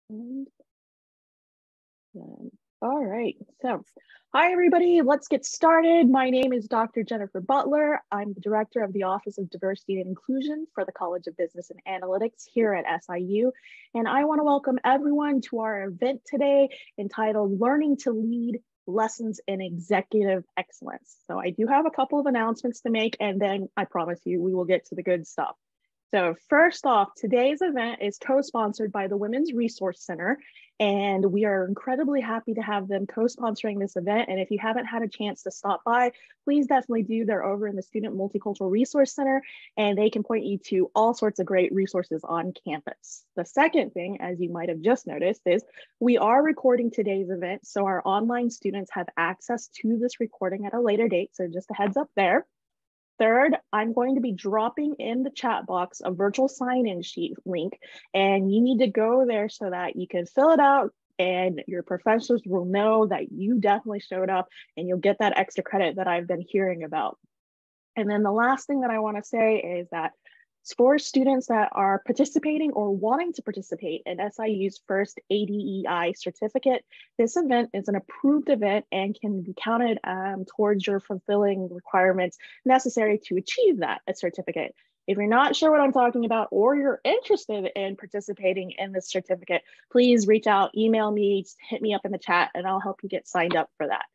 And all right. So, hi, everybody. Let's get started. My name is Dr. Jennifer Butler. I'm the director of the Office of Diversity and Inclusion for the College of Business and Analytics here at SIU. And I want to welcome everyone to our event today entitled Learning to Lead Lessons in Executive Excellence. So I do have a couple of announcements to make, and then I promise you we will get to the good stuff. So first off, today's event is co-sponsored by the Women's Resource Center, and we are incredibly happy to have them co-sponsoring this event. And if you haven't had a chance to stop by, please definitely do. They're over in the Student Multicultural Resource Center, and they can point you to all sorts of great resources on campus. The second thing, as you might have just noticed, is we are recording today's event, so our online students have access to this recording at a later date, so just a heads up there. Third, I'm going to be dropping in the chat box a virtual sign-in sheet link, and you need to go there so that you can fill it out and your professors will know that you definitely showed up and you'll get that extra credit that I've been hearing about. And then the last thing that I want to say is that for students that are participating or wanting to participate in SIU's first ADEI certificate, this event is an approved event and can be counted towards your fulfilling requirements necessary to achieve that certificate. If you're not sure what I'm talking about or you're interested in participating in this certificate, please reach out, email me, hit me up in the chat, and I'll help you get signed up for that.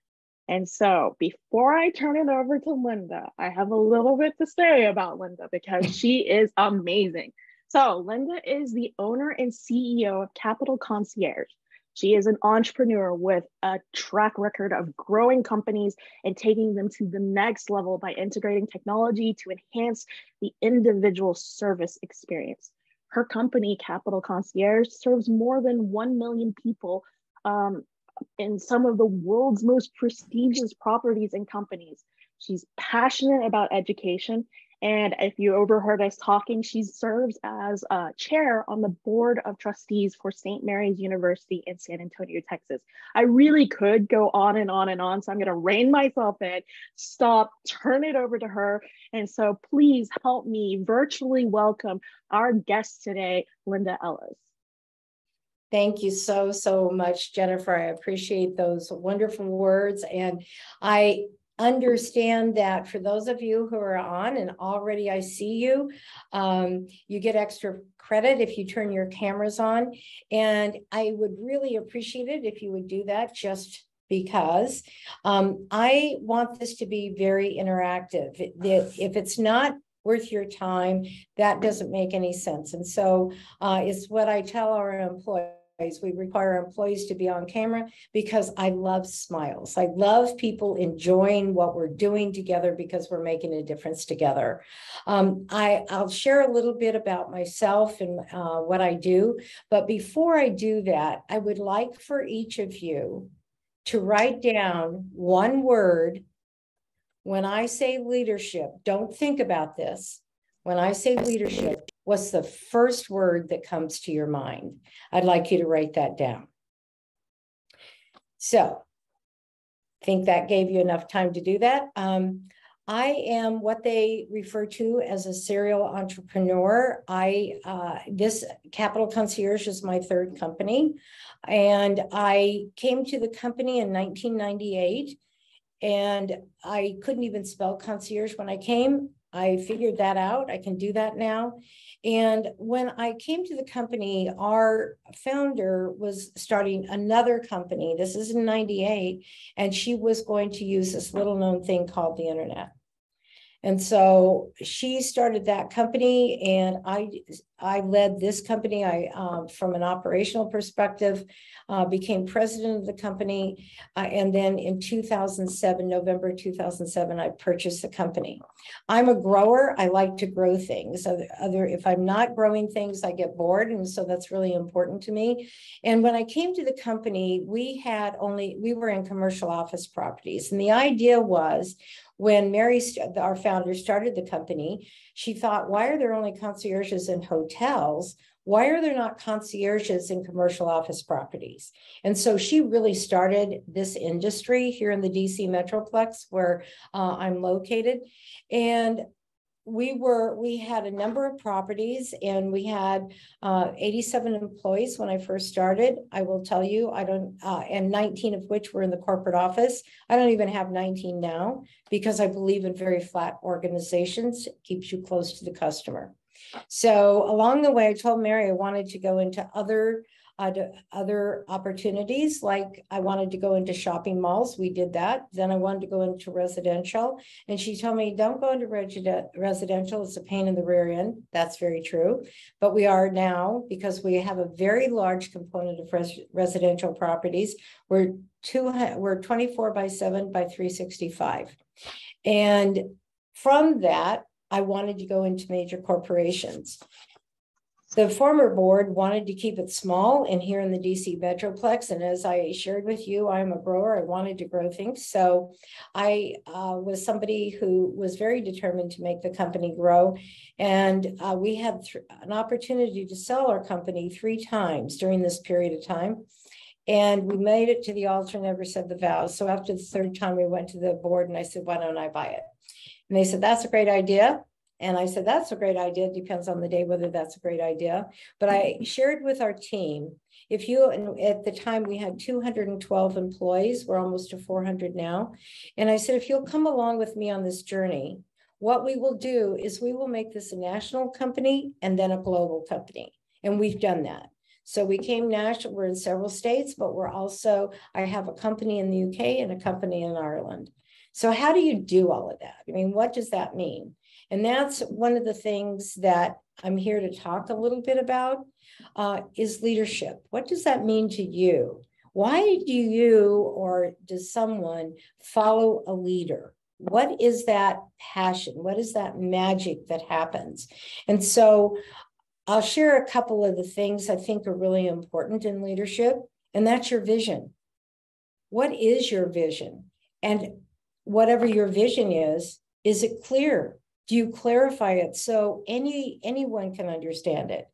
And so before I turn it over to Lynda, I have a little bit to say about Lynda because she is amazing. So Lynda is the owner and CEO of Capitol Concierge. She is an entrepreneur with a track record of growing companies and taking them to the next level by integrating technology to enhance the individual service experience. Her company, Capitol Concierge, serves more than 1 million people in some of the world's most prestigious properties and companies. She's passionate about education. And if you overheard us talking, she serves as chair on the board of trustees for St. Mary's University in San Antonio, Texas. I really could go on and on and on, so I'm going to rein myself in, stop, turn it over to her. And so please help me virtually welcome our guest today, Lynda Ellis. Thank you so much, Jennifer. I appreciate those wonderful words. And I understand that for those of you who are on and already I see you, you get extra credit if you turn your cameras on. And I would really appreciate it if you would do that, just because I want this to be very interactive. If it's not worth your time, that doesn't make any sense. And so it's what I tell our employees. We require our employees to be on camera because I love smiles. I love people enjoying what we're doing together because we're making a difference together. I'll share a little bit about myself and what I do. But before I do that, I would like for each of you to write down one word. When I say leadership, don't think about this. When I say leadership, what's the first word that comes to your mind? I'd like you to write that down. So I think that gave you enough time to do that. I am what they refer to as a serial entrepreneur. This Capitol Concierge is my third company. And I came to the company in 1998. And I couldn't even spell concierge when I came. I figured that out. I can do that now. And when I came to the company, our founder was starting another company. This is in 98. And she was going to use this little known thing called the internet. And so she started that company, and I led this company. From an operational perspective, became president of the company. And then in 2007, November 2007, I purchased the company. I'm a grower. I like to grow things. If I'm not growing things, I get bored. And so that's really important to me. And when I came to the company, we were in commercial office properties. And the idea was, when Mary, our founder, started the company, she thought, why are there only concierges in hotels? Why are there not concierges in commercial office properties? And so she really started this industry here in the DC Metroplex where I'm located. And we had a number of properties, and we had 87 employees when I first started. I will tell you, and 19 of which were in the corporate office. I don't even have 19 now, because I believe in very flat organizations. It keeps you close to the customer. So along the way, I told Mary I wanted to go into other opportunities, like I wanted to go into shopping malls. We did that. Then I wanted to go into residential, and she told me, don't go into residential. It's a pain in the rear end. That's very true. But we are now, because we have a very large component of residential properties. We're 24 by 7 by 365. And from that, I wanted to go into major corporations. The former board wanted to keep it small and here in the DC Metroplex. And as I shared with you, I'm a grower. I wanted to grow things. So I was somebody who was very determined to make the company grow. And we had an opportunity to sell our company 3 times during this period of time. And we made it to the altar, never said the vows. So after the 3rd time, we went to the board and I said, why don't I buy it? And they said, that's a great idea. And I said, that's a great idea. It depends on the day whether that's a great idea. But I shared with our team, at the time we had 212 employees, we're almost to 400 now. And I said, if you'll come along with me on this journey, what we will do is we will make this a national company and then a global company. And we've done that. So we came national, we're in several states, but I have a company in the UK and a company in Ireland. So how do you do all of that? I mean, what does that mean? And that's one of the things that I'm here to talk a little bit about is leadership. What does that mean to you? Why do you or does someone follow a leader? What is that passion? What is that magic that happens? And so I'll share a couple of the things I think are really important in leadership, and that's your vision. What is your vision? And whatever your vision is it clear? Do you clarify it so anyone can understand it?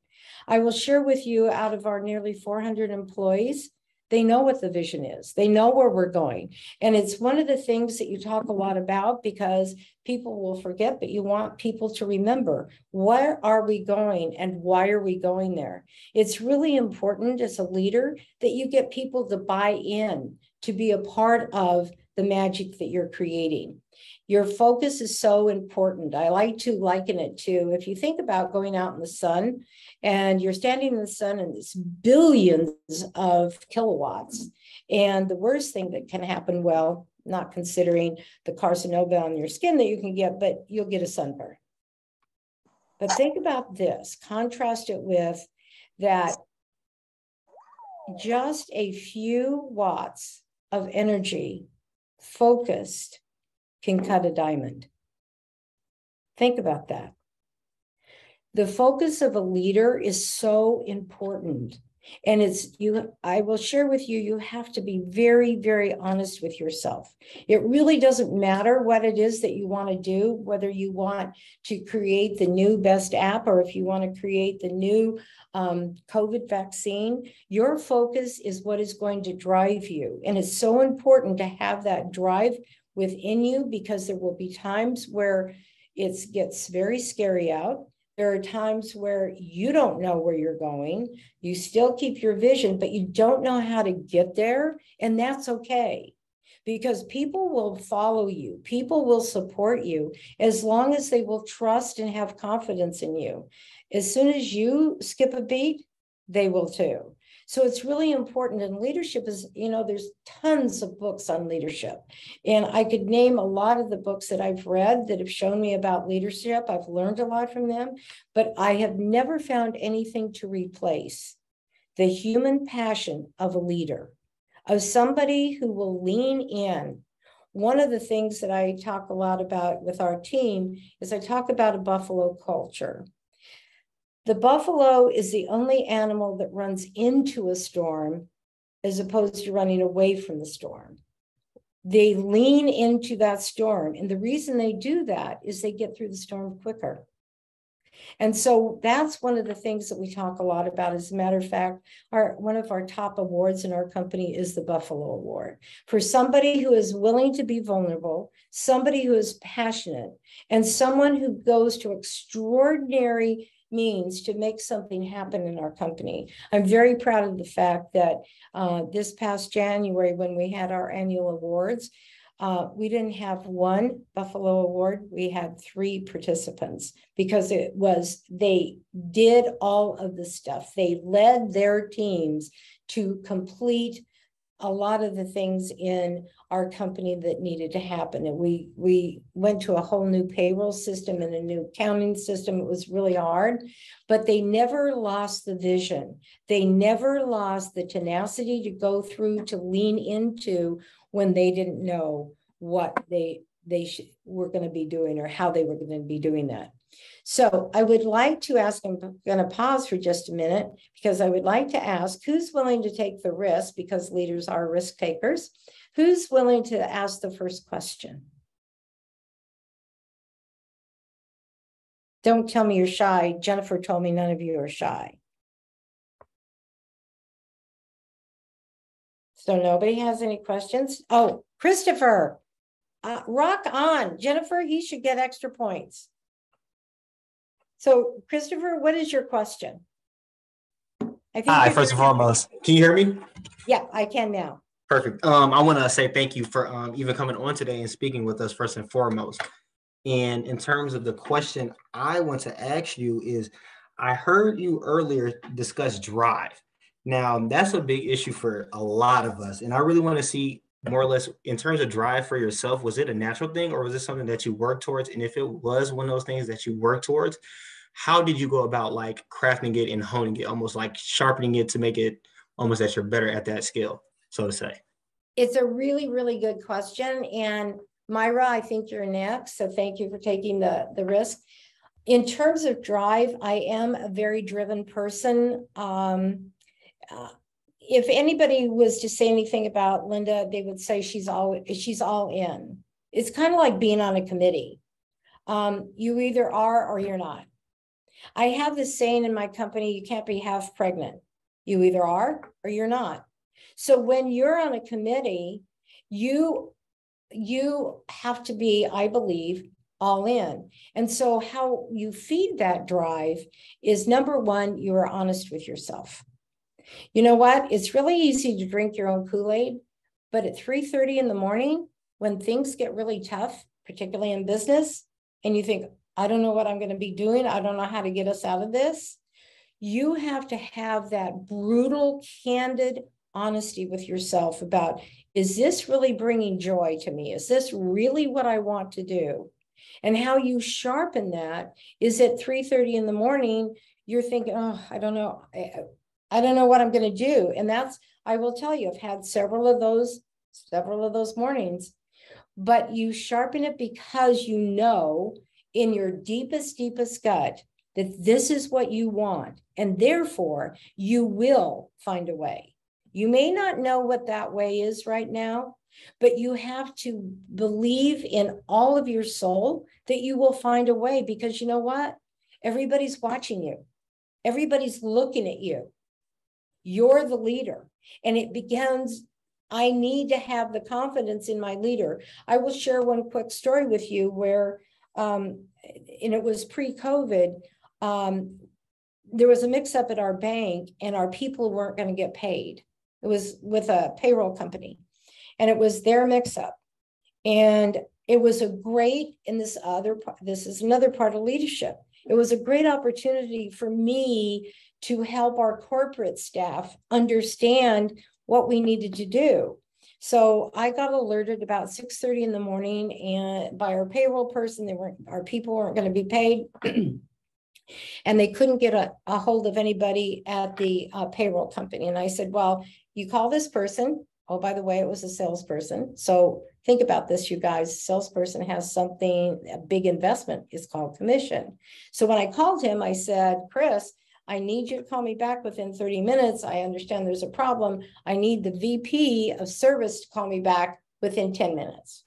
I will share with you, out of our nearly 400 employees, they know what the vision is. They know where we're going. And it's one of the things that you talk a lot about, because people will forget, but you want people to remember, where are we going and why are we going there? It's really important as a leader that you get people to buy in, to be a part of the magic that you're creating. Your focus is so important. I like to liken it to, if you think about going out in the sun and you're standing in the sun and it's billions of kilowatts. And the worst thing that can happen, well, not considering the carcinoma on your skin that you can get, but you'll get a sunburn. But think about this, contrast it with that just a few watts of energy focused can cut a diamond. Think about that. The focus of a leader is so important. And I will share with you, you have to be very, very honest with yourself. It really doesn't matter what it is that you want to do, whether you want to create the new best app or if you want to create the new COVID vaccine. Your focus is what is going to drive you. And it's so important to have that drive within you, because there will be times where it gets very scary out. There are times where you don't know where you're going. You still keep your vision, but you don't know how to get there. And that's okay, because people will follow you. People will support you as long as they will trust and have confidence in you. As soon as you skip a beat, they will too. So it's really important. And leadership is, there's tons of books on leadership. And I could name a lot of the books that I've read that have shown me about leadership. I've learned a lot from them, but I have never found anything to replace the human passion of a leader, of somebody who will lean in. One of the things that I talk a lot about with our team is I talk about a buffalo culture. The buffalo is the only animal that runs into a storm as opposed to running away from the storm. They lean into that storm. And the reason they do that is they get through the storm quicker. And so that's one of the things that we talk a lot about. As a matter of fact, one of our top awards in our company is the Buffalo Award for somebody who is willing to be vulnerable, somebody who is passionate, and someone who goes to extraordinary means to make something happen in our company. I'm very proud of the fact that this past January, when we had our annual awards, we didn't have one Buffalo Award. We had 3 participants because they did all of the stuff. They led their teams to complete a lot of the things in our company that needed to happen. And we went to a whole new payroll system and a new accounting system. It was really hard, but they never lost the vision. They never lost the tenacity to go through, to lean into when they didn't know what they were going to be doing or how they were going to be doing that. So I would like to ask, I'm going to pause for just a minute because I would like to ask who's willing to take the risk, because leaders are risk takers. Who's willing to ask the first question? Don't tell me you're shy. Jennifer told me none of you are shy. So nobody has any questions? Oh, Christopher, rock on. Jennifer, he should get extra points. So Christopher, what is your question? Hi, first and foremost, can you hear me? Yeah, I can now. Perfect. I want to say thank you for even coming on today and speaking with us first and foremost. And in terms of the question I want to ask you is, I heard you earlier discuss drive. Now, that's a big issue for a lot of us. And I really want to see more or less in terms of drive for yourself, was it a natural thing or was it something that you worked towards? And if it was one of those things that you worked towards, how did you go about like crafting it and honing it, almost like sharpening it to make it almost that you're better at that skill, so to say? It's a really, really good question. And Myra, I think you're next. So thank you for taking the risk. In terms of drive, I am a very driven person. If anybody was to say anything about Lynda, they would say she's all in. It's kind of like being on a committee. You either are or you're not. I have this saying in my company, you can't be half pregnant. You either are or you're not. So when you're on a committee, you have to be, I believe, all in. And so how you feed that drive is, number one, you are honest with yourself. You know what? It's really easy to drink your own Kool-Aid, but at 3:30 in the morning, when things get really tough, particularly in business, and you think, I don't know what I'm going to be doing, I don't know how to get us out of this, you have to have that brutal, candid honesty with yourself about, is this really bringing joy to me? Is this really what I want to do? And how you sharpen that is at 3:30 in the morning, you're thinking, oh, I don't know what I'm going to do. And that's, I will tell you, I've had several of those mornings, but you sharpen it because you know in your deepest gut that this is what you want. And therefore you will find a way. You may not know what that way is right now, but you have to believe in all of your soul that you will find a way, because you know what? Everybody's watching you. Everybody's looking at you. You're the leader. And it begins, I need to have the confidence in my leader. I will share one quick story with you where, and it was pre-COVID, there was a mix-up at our bank and our people weren't going to get paid. It was with a payroll company and it was their mix-up. And it was a great, and this is another part of leadership. It was a great opportunity for me to help our corporate staff understand what we needed to do. So I got alerted about 6:30 in the morning and by our payroll person, our people weren't going to be paid. And they couldn't get a hold of anybody at the payroll company. And I said, well, you call this person. Oh, by the way, it was a salesperson. So think about this, you guys. Salesperson has something, a big investment is called commission. So when I called him, I said, Chris, I need you to call me back within 30 minutes. I understand there's a problem. I need the VP of service to call me back within 10 minutes.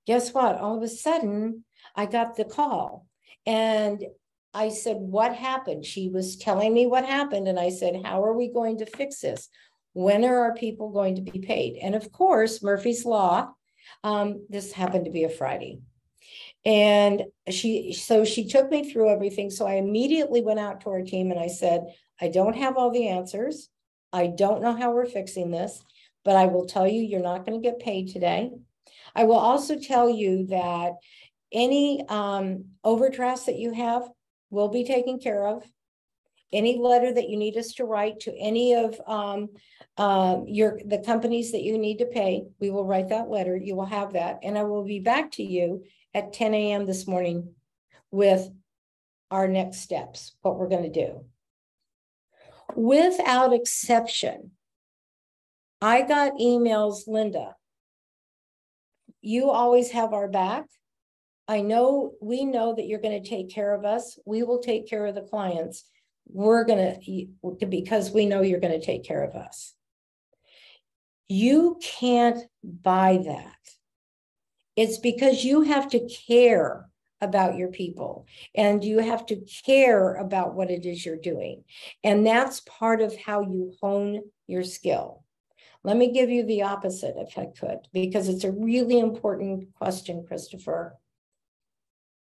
Guess what? All of a sudden, I got the call. And I said, what happened? She was telling me what happened. And I said, how are we going to fix this? When are our people going to be paid? And of course, Murphy's Law, this happened to be a Friday. And she took me through everything. So I immediately went out to our team and I said, I don't have all the answers. I don't know how we're fixing this, but I will tell you, you're not going to get paid today. I will also tell you that any overdrafts that you have will be taken care of. Any letter that you need us to write to any of the companies that you need to pay, we will write that letter. You will have that. And I will be back to you at 10 a.m. this morning with our next steps, what we're going to do. Without exception, I got emails, Lynda, you always have our back. We know that you're going to take care of us. We will take care of the clients. We're going to, because we know you're going to take care of us. You can't buy that. It's because you have to care about your people and you have to care about what it is you're doing. And that's part of how you hone your skill. Let me give you the opposite if I could, because it's a really important question, Christopher.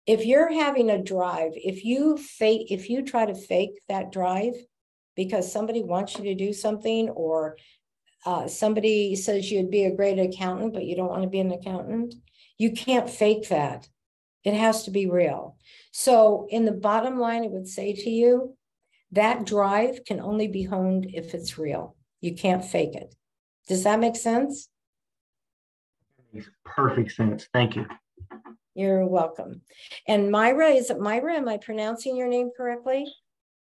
If you're having a drive, if you try to fake that drive because somebody wants you to do something, or somebody says you'd be a great accountant, but you don't want to be an accountant, you can't fake that. It has to be real. So in the bottom line, I would say to you, that drive can only be honed if it's real. You can't fake it. Does that make sense? Makes perfect sense. Thank you. You're welcome. And Myra, is it Myra? Am I pronouncing your name correctly?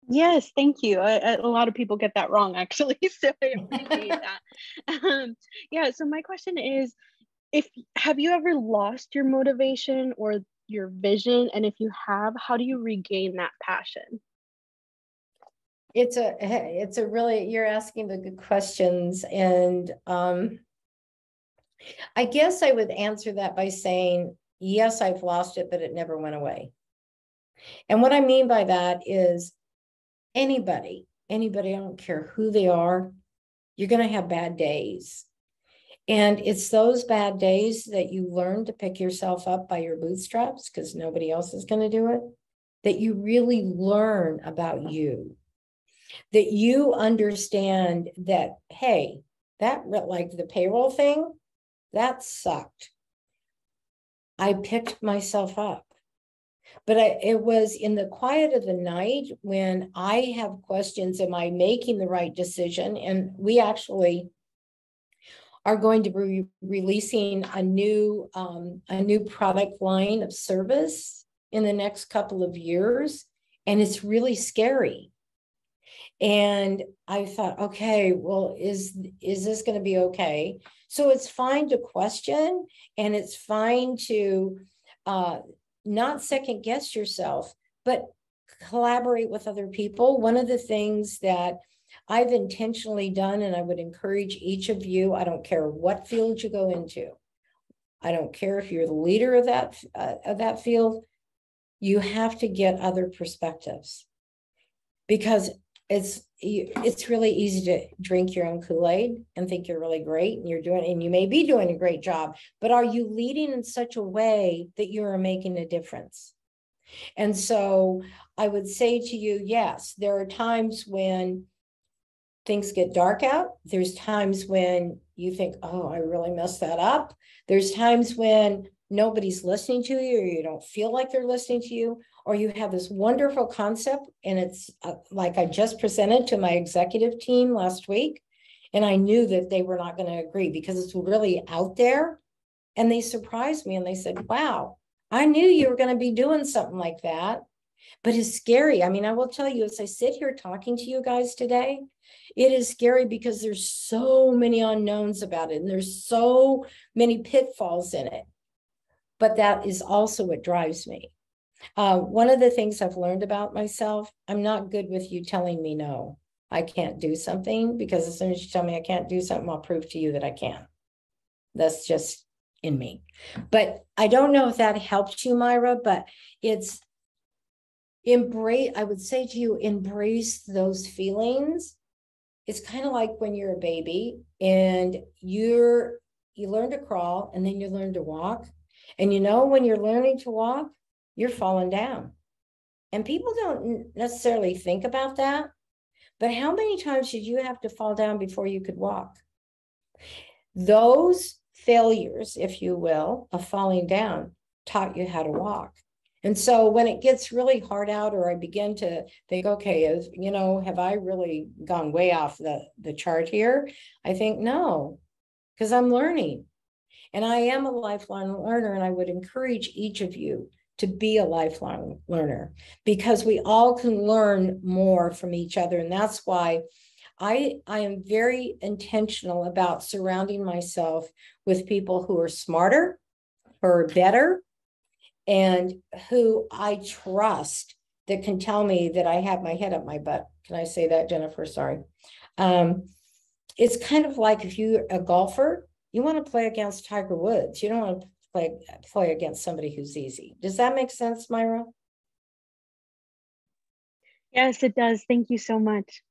Yes, thank you. A lot of people get that wrong, actually, so I appreciate that. Yeah, so my question is, have you ever lost your motivation or your vision? And if you have, how do you regain that passion? It's a really, you're asking the good questions. And I guess I would answer that by saying, yes, I've lost it, but it never went away. And what I mean by that is anybody, I don't care who they are, you're going to have bad days. And it's those bad days that you learn to pick yourself up by your bootstraps, because nobody else is going to do it, that you really learn about you, that you understand that, hey, that, like the payroll thing, that sucked. I picked myself up. But it was in the quiet of the night when I have questions, am I making the right decision? And we actually are going to be releasing a new product line of service in the next couple of years. And it's really scary. And I thought, okay, well, is this going to be okay? So it's fine to question, and it's fine to not second guess yourself, but collaborate with other people. One of the things that I've intentionally done, and I would encourage each of you, I don't care what field you go into, I don't care if you're the leader of that field, you have to get other perspectives, because it's really easy to drink your own Kool-Aid and think you're really great and you may be doing a great job, but are you leading in such a way that you are making a difference? And so I would say to you, yes, there are times when things get dark out. There's times when you think, oh, I really messed that up. There's times when nobody's listening to you, or you don't feel like they're listening to you, or you have this wonderful concept and it's like I just presented to my executive team last week, and I knew that they were not going to agree because it's really out there. And they surprised me and they said, wow, I knew you were going to be doing something like that, but it's scary. I mean, I will tell you, as I sit here talking to you guys today, it is scary because there's so many unknowns about it and there's so many pitfalls in it. But that is also what drives me. One of the things I've learned about myself, I'm not good with you telling me no, I can't do something, because as soon as you tell me I can't do something, I'll prove to you that I can. That's just in me. But I don't know if that helped you, Myra, but I would say to you, embrace those feelings. It's kind of like when you're a baby and you learn to crawl and then you learn to walk. And when you're learning to walk, you're falling down. And people don't necessarily think about that. But how many times did you have to fall down before you could walk? Those failures, if you will, of falling down taught you how to walk. And so when it gets really hard out, or I begin to think, okay, have I really gone way off the chart here? I think no, because I'm learning. And I am a lifelong learner, and I would encourage each of you to be a lifelong learner, because we all can learn more from each other. And that's why I am very intentional about surrounding myself with people who are smarter, who are better, and who I trust, that can tell me that I have my head up my butt. Can I say that, Jennifer? Sorry. It's kind of like if you're a golfer, you want to play against Tiger Woods. You don't want to play against somebody who's easy. Does that make sense, Myra? Yes, it does. Thank you so much.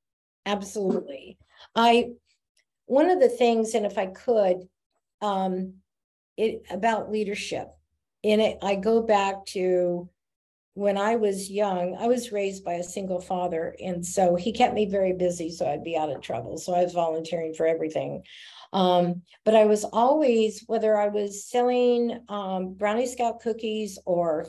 Absolutely. One of the things, and if I could, about leadership, I go back to when I was young. I was raised by a single father, and so he kept me very busy, so I'd be out of trouble. So I was volunteering for everything. But I was always, whether I was selling Brownie Scout cookies or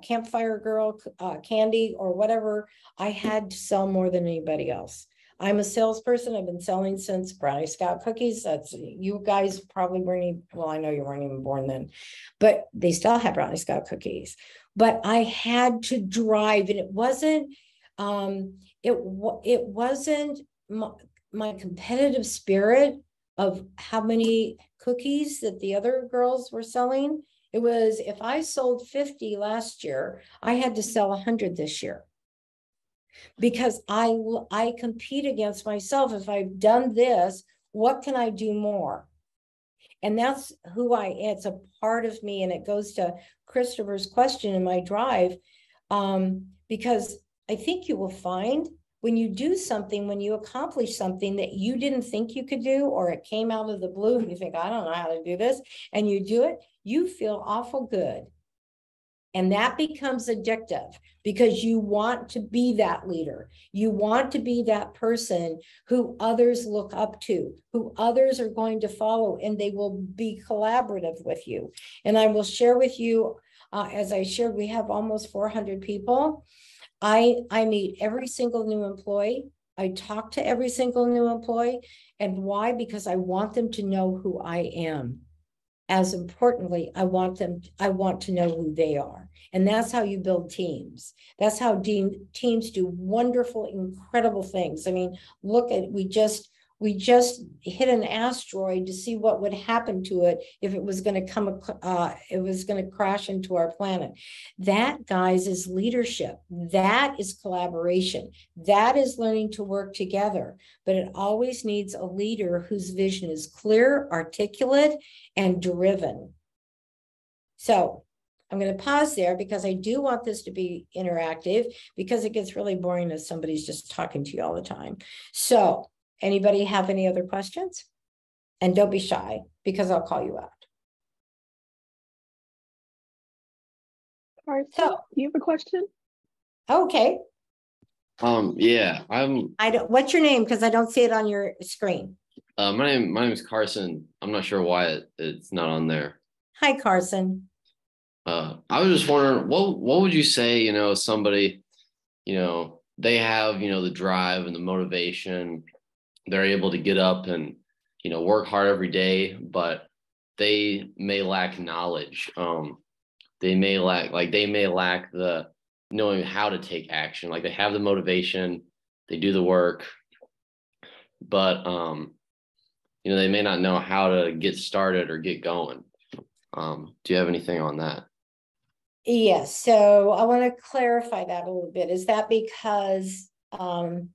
campfire girl candy or whatever, I had to sell more than anybody else. I'm a salesperson. I've been selling since Brownie Scout cookies. That's, you guys probably weren't even, well, I know you weren't even born then, but they still have Brownie Scout cookies. But I had to drive, and it wasn't my competitive spirit of how many cookies that the other girls were selling. It was, if I sold 50 last year, I had to sell 100 this year, because I compete against myself. If I've done this, what can I do more? And that's it's a part of me. And it goes to Christopher's question in my drive, because I think you will find when you do something, when you accomplish something that you didn't think you could do, or it came out of the blue, and you think, I don't know how to do this, and you do it, you feel awful good. And that becomes addictive, because you want to be that leader. You want to be that person who others look up to, who others are going to follow, and they will be collaborative with you. And I will share with you, as I shared, we have almost 400 people. I meet every single new employee. I talk to every single new employee. And why? Because I want them to know who I am. As importantly, I want to know who they are. And that's how you build teams. That's how teams do wonderful, incredible things. I mean, look at, we just hit an asteroid to see what would happen to it if it was going to crash into our planet. That, guys, is leadership. That is collaboration. That is learning to work together. But it always needs a leader whose vision is clear, articulate, and driven. So I'm going to pause there, because I do want this to be interactive, because it gets really boring if somebody's just talking to you all the time. So anybody have any other questions? And don't be shy, because I'll call you out. Carson, do you have a question? Okay. Yeah, what's your name? Because I don't see it on your screen. My name is Carson. I'm not sure why it's not on there. Hi, Carson. I was just wondering, what would you say, somebody, they have, the drive and the motivation, they're able to get up and, work hard every day, but they may lack knowledge. They may lack the knowing how to take action. Like, they have the motivation, they do the work, but, they may not know how to get started or get going. Do you have anything on that? Yes. So I want to clarify that a little bit. Is that because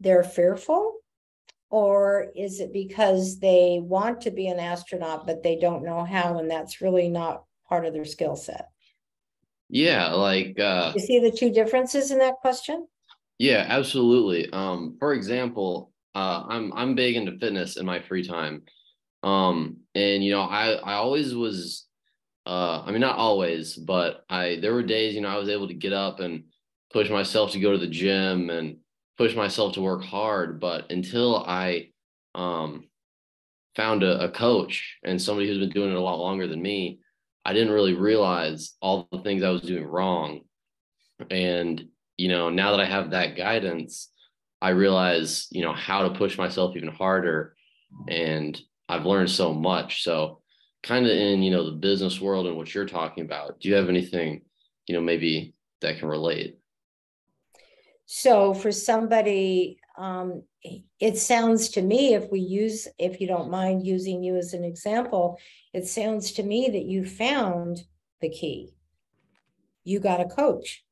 they're fearful, or is it because they want to be an astronaut, but they don't know how, and that's really not part of their skill set? Yeah, like You see the two differences in that question? yeah, absolutely. For example, I'm big into fitness in my free time. And you know, I always was I mean not always, but I there were days, you know, I was able to get up and push myself to go to the gym and push myself to work hard, but until I um found a coach and somebody who's been doing it a lot longer than me, I didn't really realize all the things I was doing wrong. And, you know, now that I have that guidance, I realize, you know, how to push myself even harder. And I've learned so much. So, kind of in, you know, the business world and what you're talking about, do you have anything, you know, maybe that can relate? So for somebody, it sounds to me, if you don't mind using you as an example, it sounds to me that you found the key. You got a coach,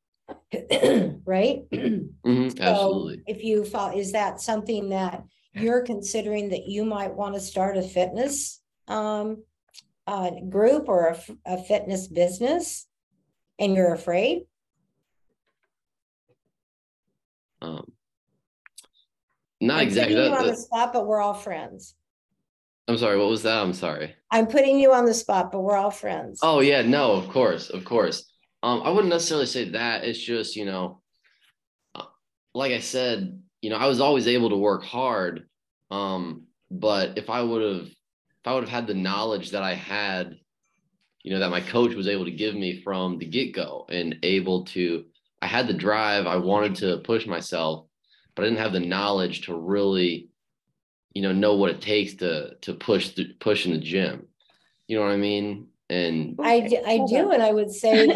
right? So Absolutely. if you follow, is that something that you're considering that you might want to start a fitness group or a fitness business and you're afraid? Um, Not I'm exactly putting you on the that. spot, but we're all friends. I'm sorry. What was that? I'm sorry. I'm putting you on the spot, but we're all friends. Oh yeah, no, of course, of course. I wouldn't necessarily say that. It's just, you know, uh, like I said, you know, I was always able to work hard. But if I would have had the knowledge that I had, you know, that my coach was able to give me from the get-go and able to, I had the drive, I wanted to push myself, but I didn't have the knowledge to really, you know what it takes to push in the gym. You know what I mean? And I do, and I would say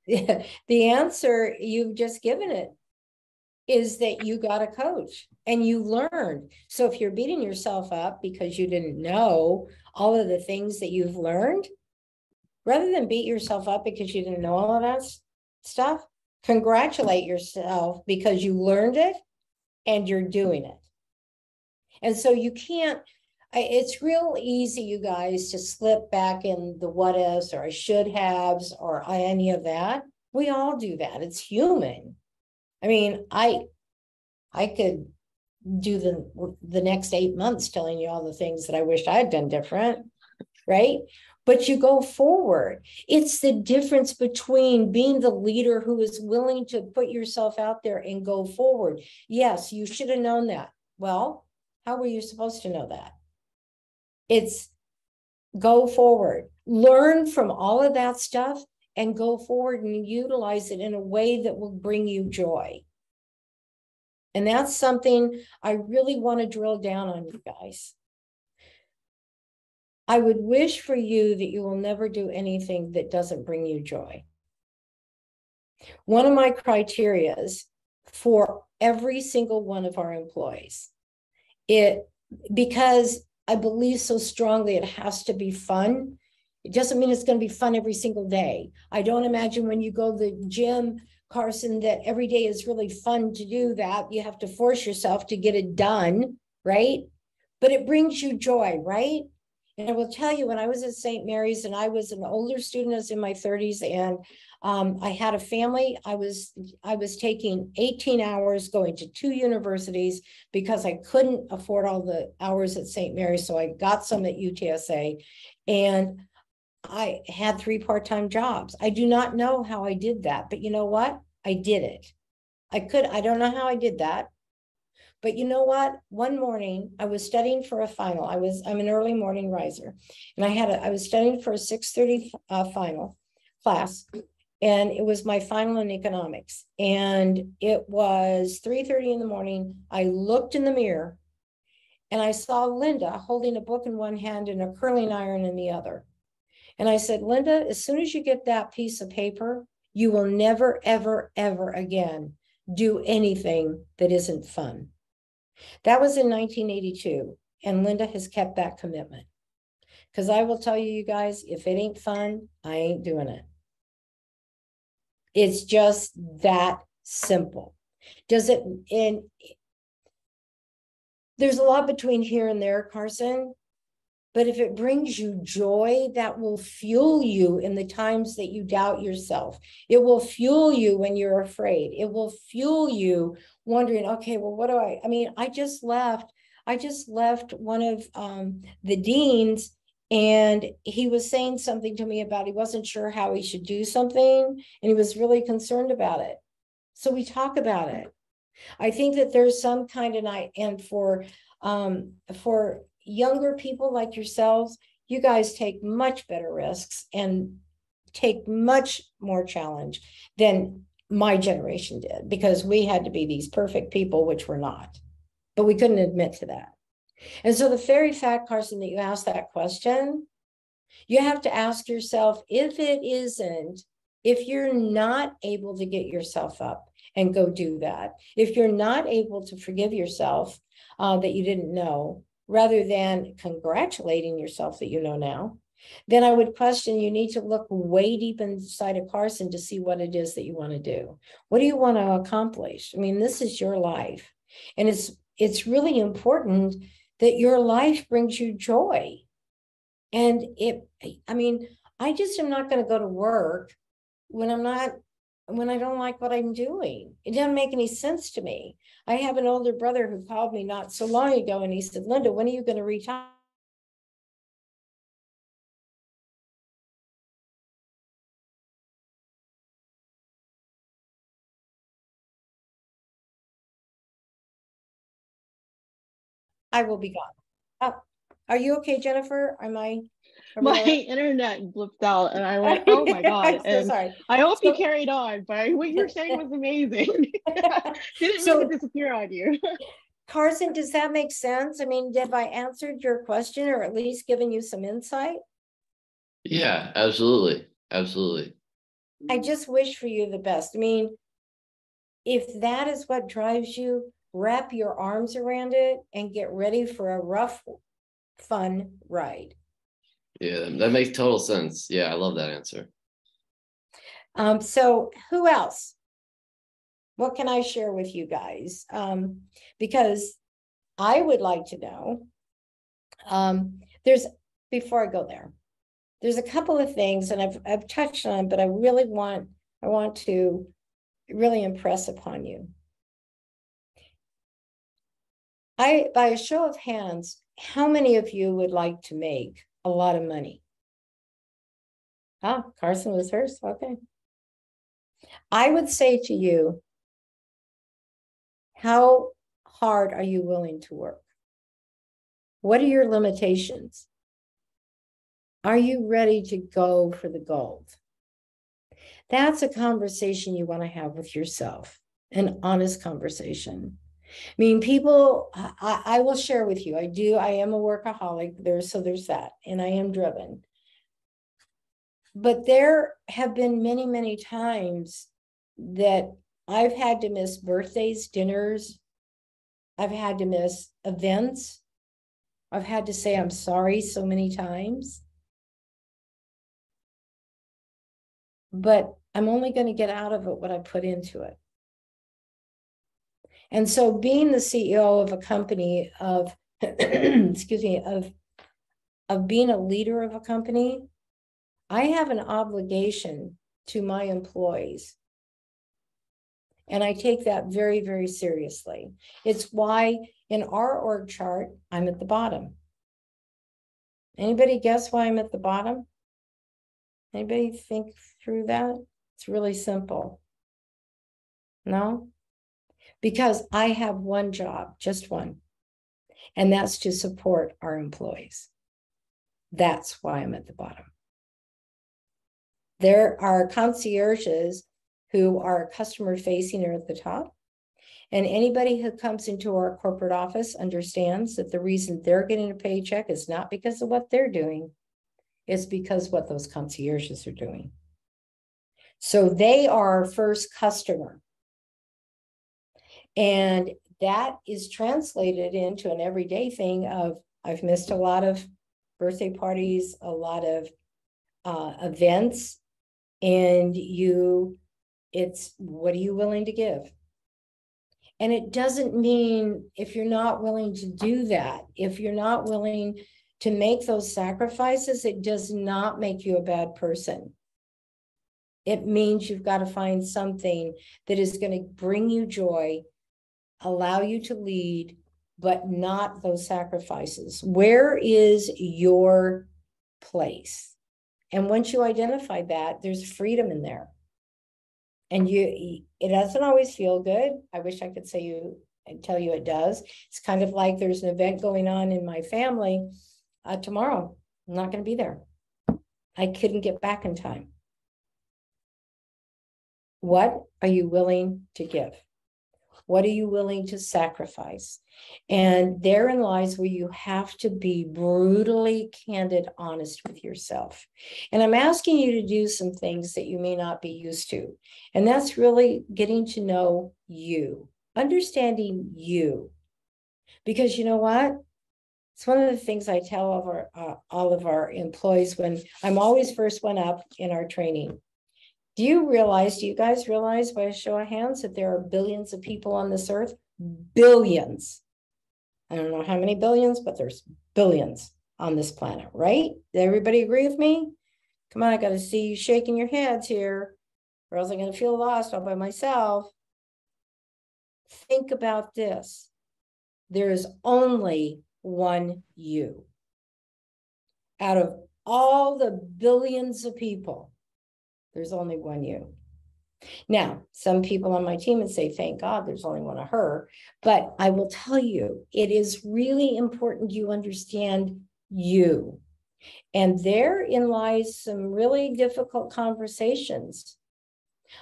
that the answer you've just given it is that you got a coach and you learned. So if you're beating yourself up because you didn't know all of the things that you've learned, rather than beat yourself up because you didn't know all of that stuff, congratulate yourself because you learned it and you're doing it. And so you can't, it's real easy, you guys, to slip back in the what ifs or I should haves or any of that. We all do that. It's human. I mean, I could do the next 8 months telling you all the things that I wish I had done different, right? But you go forward. It's the difference between being the leader who is willing to put yourself out there and go forward. Yes, you should have known that. Well, how were you supposed to know that? It's go forward, learn from all of that stuff and go forward and utilize it in a way that will bring you joy. And that's something I really want to drill down on, you guys. I would wish for you that you will never do anything that doesn't bring you joy. One of my criterias for every single one of our employees, because I believe so strongly it has to be fun. It doesn't mean it's going to be fun every single day. I don't imagine when you go to the gym, Carson, that every day is really fun to do that. You have to force yourself to get it done, right? But it brings you joy, right? And I will tell you, when I was at St. Mary's and I was an older student, I was in my 30s, and I had a family. I was taking 18 hours going to 2 universities because I couldn't afford all the hours at St. Mary's. So I got some at UTSA, and I had 3 part-time jobs. I do not know how I did that, but you know what? I did it. I don't know how I did that. But you know what? One morning I was studying for a final. I'm an early morning riser, and I was studying for a 6:30 final class, and it was my final in economics. And it was 3:30 in the morning. I looked in the mirror and I saw Lynda holding a book in one hand and a curling iron in the other. And I said, Lynda, as soon as you get that piece of paper, you will never, ever, ever again do anything that isn't fun. That was in 1982, and Lynda has kept that commitment. Because I will tell you, you guys, if it ain't fun, I ain't doing it. It's just that simple. There's a lot between here and there, Carson, But if it brings you joy, that will fuel you in the times that you doubt yourself. It will fuel you when you're afraid. It will fuel you wondering, okay, well, what do I mean, I just left one of the deans, and he was saying something to me about he wasn't sure how he should do something, and he was really concerned about it. So we talk about it. I think that there's some kind of night, and for younger people like yourselves, you guys take much better risks and take much more challenge than my generation did, because we had to be these perfect people, which we're not, but we couldn't admit to that. And so the very fact, Carson, that you asked that question, you have to ask yourself, if you're not able to get yourself up and go do that, if you're not able to forgive yourself that you didn't know, rather than congratulating yourself that you know now, then I would question, you need to look way deep inside of Carson to see what it is that you want to do. What do you want to accomplish? I mean, this is your life. And it's really important that your life brings you joy. And I just am not going to go to work when I don't like what I'm doing. It doesn't make any sense to me. I have an older brother who called me not so long ago, and he said, Lynda, when are you going to retire? I will be gone. Are you okay, Jennifer? My internet blipped out, and I went, oh my God. I'm so sorry. I hope you carried on, but what you were saying was amazing. Didn't mean to disappear on you. Carson, does that make sense? I mean, have I answered your question, or at least given you some insight? Yeah, absolutely. Absolutely. I just wish for you the best. I mean, if that is what drives you, wrap your arms around it and get ready for a rough, fun ride. Yeah, that makes total sense. Yeah, I love that answer. So who else? What can I share with you guys? Because I would like to know, before I go there, there's a couple of things, and I've touched on, but I want to really impress upon you. By a show of hands, how many of you would like to make a lot of money? Carson was first. Okay. I would say to you, how hard are you willing to work? What are your limitations? Are you ready to go for the gold? That's a conversation you want to have with yourself, an honest conversation. I mean, people, I will share with you, I am a workaholic, there's that, and I am driven. But there have been many, many times that I've had to miss birthdays, dinners. I've had to miss events. I've had to say I'm sorry so many times. But I'm only going to get out of it what I put into it. And so being the CEO of a company of, excuse me, of being a leader of a company, I have an obligation to my employees. And I take that very, very seriously. It's why in our org chart, I'm at the bottom. Anybody guess why I'm at the bottom? Anybody think through that? It's really simple. No? Because I have one job, just one, and that's to support our employees. That's why I'm at the bottom. There are concierges who are customer facing or at the top. And anybody who comes into our corporate office understands that the reason they're getting a paycheck is not because of what they're doing. It's because what those concierges are doing. So they are our first customer. And that is translated into an everyday thing of, I've missed a lot of birthday parties, a lot of events, and it's what are you willing to give? And it doesn't mean if you're not willing to do that, if you're not willing to make those sacrifices, it does not make you a bad person. It means you've got to find something that is going to bring you joy, allow you to lead, but not those sacrifices. Where is your place? And once you identify that, there's freedom in there. And it doesn't always feel good. I wish I could say you and tell you it does. It's kind of like there's an event going on in my family tomorrow. I'm not going to be there. I couldn't get back in time. What are you willing to give? What are you willing to sacrifice? And therein lies where you have to be brutally candid, honest with yourself. And I'm asking you to do some things that you may not be used to. And that's really getting to know you, understanding you. Because you know what? It's one of the things I tell all of our employees when I'm always first one up in our training. Do you guys realize by a show of hands that there are billions of people on this earth? Billions. I don't know how many billions, but there's billions on this planet, right? Does everybody agree with me? Come on, I got to see you shaking your heads here, or else I'm going to feel lost all by myself. Think about this. There is only one you. Out of all the billions of people, there's only one you. Now, some people on my team would say, thank God there's only one of her. But I will tell you, it is really important you understand you. And therein lies some really difficult conversations.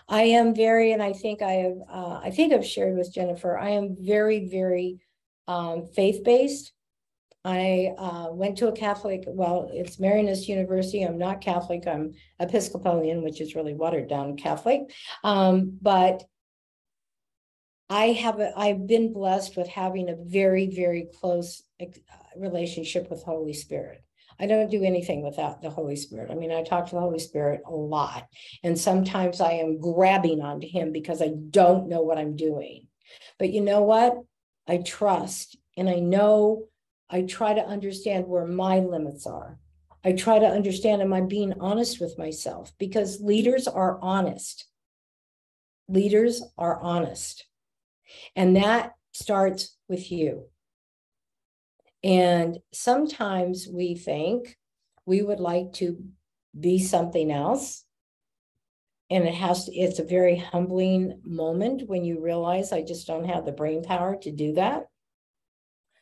I am very, and I think I've shared with Jennifer, I am very, very faith-based. I went to a Catholic, well, it's Marianist University. I'm not Catholic. I'm Episcopalian, which is really watered down Catholic. But I've been blessed with having a very, very close relationship with Holy Spirit. I don't do anything without the Holy Spirit. I mean, I talk to the Holy Spirit a lot. And sometimes I am grabbing onto him because I don't know what I'm doing. But you know what? I trust, and I know. I try to understand where my limits are. I try to understand, am I being honest with myself? Because leaders are honest. Leaders are honest. And that starts with you. And sometimes we think we would like to be something else. And it's a very humbling moment when you realize I just don't have the brain power to do that.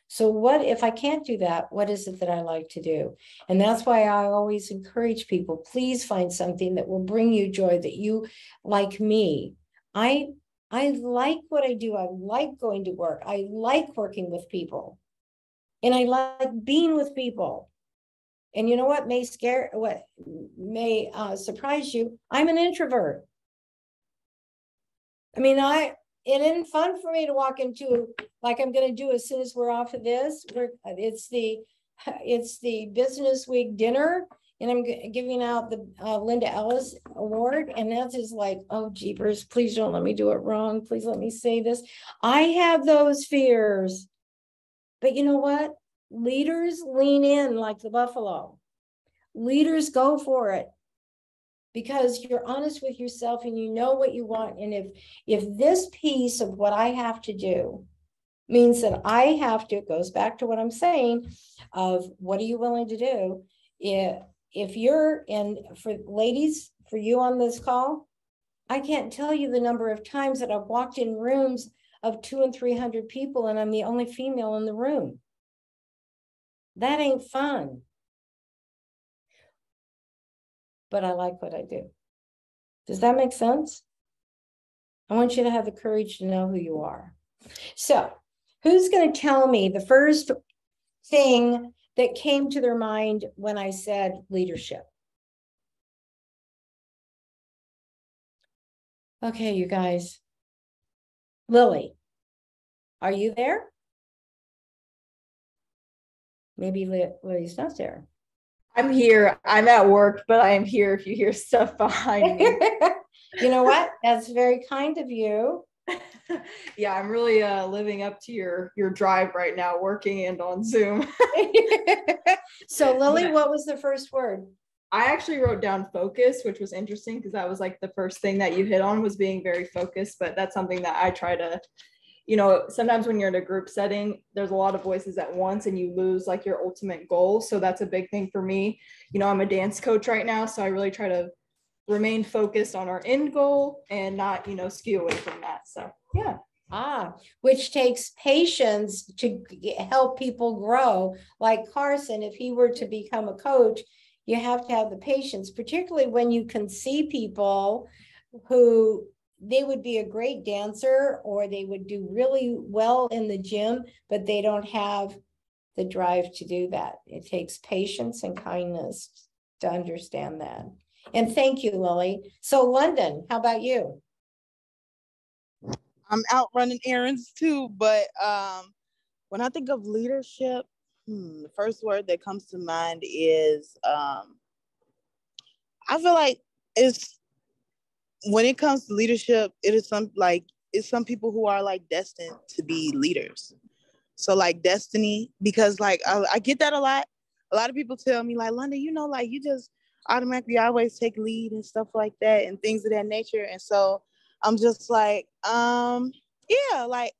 So what if I can't do that? What is it that I like to do? And that's why I always encourage people, please find something that will bring you joy, that you, like me, I like what I do. I like going to work. I like working with people. And I like being with people. And you know what may surprise you? I'm an introvert. I mean, it isn't fun for me to walk into, like I'm going to do as soon as we're off of this. It's the Business Week dinner, and I'm giving out the Lynda Ellis Award, and that's just like, oh, jeepers, please don't let me do it wrong. Please let me say this. I have those fears. But you know what? Leaders lean in like the buffalo. Leaders go for it. Because you're honest with yourself and you know what you want. And if this piece of what I have to do means that I have to, it goes back to what I'm saying of what are you willing to do? If you're for ladies, for you on this call, I can't tell you the number of times that I've walked in rooms of 200 and 300 people and I'm the only female in the room. That ain't fun. But I like what I do. Does that make sense? I want you to have the courage to know who you are. So, who's going to tell me the first thing that came to their mind when I said leadership? Okay, you guys. Lily, are you there? Maybe Lily's not there. I'm here. I'm at work, but I am here if you hear stuff behind me. You know what? That's very kind of you. Yeah, I'm really living up to your drive right now, working and on Zoom. So Lily, what was the first word? I actually wrote down focus, which was interesting because that was like the first thing that you hit on was being very focused. But that's something that I try to, sometimes when you're in a group setting, there's a lot of voices at once and you lose like your ultimate goal. So that's a big thing for me. I'm a dance coach right now, so I really try to remain focused on our end goal and not, skew away from that. So yeah. Which takes patience to help people grow. Like Carson, if he were to become a coach, you have to have the patience, particularly when you can see people who they would be a great dancer or they would do really well in the gym, but they don't have the drive to do that. It takes patience and kindness to understand that. And thank you, Lily. So London, how about you? I'm out running errands too, but when I think of leadership, the first word that comes to mind is I feel like when it comes to leadership, it's some people who are like destined to be leaders. So like destiny, because like I get that a lot. A lot of people tell me like, Lynda, like you just automatically always take lead and stuff like that and things of that nature. And so I'm just like, yeah, like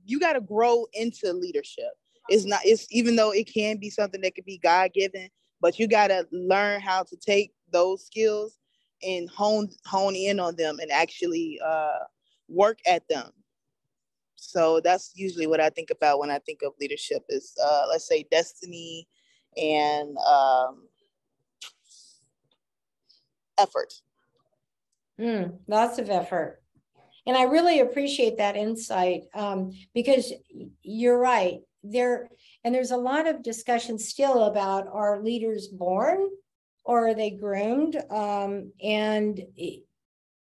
you got to grow into leadership. It's even though it can be something that could be God-given, but you got to learn how to take those skills and hone in on them and actually work at them. So that's usually what I think about when I think of leadership is, let's say, destiny and effort. Lots of effort. And I really appreciate that insight because you're right. There's a lot of discussion still about, are leaders born or are they groomed? And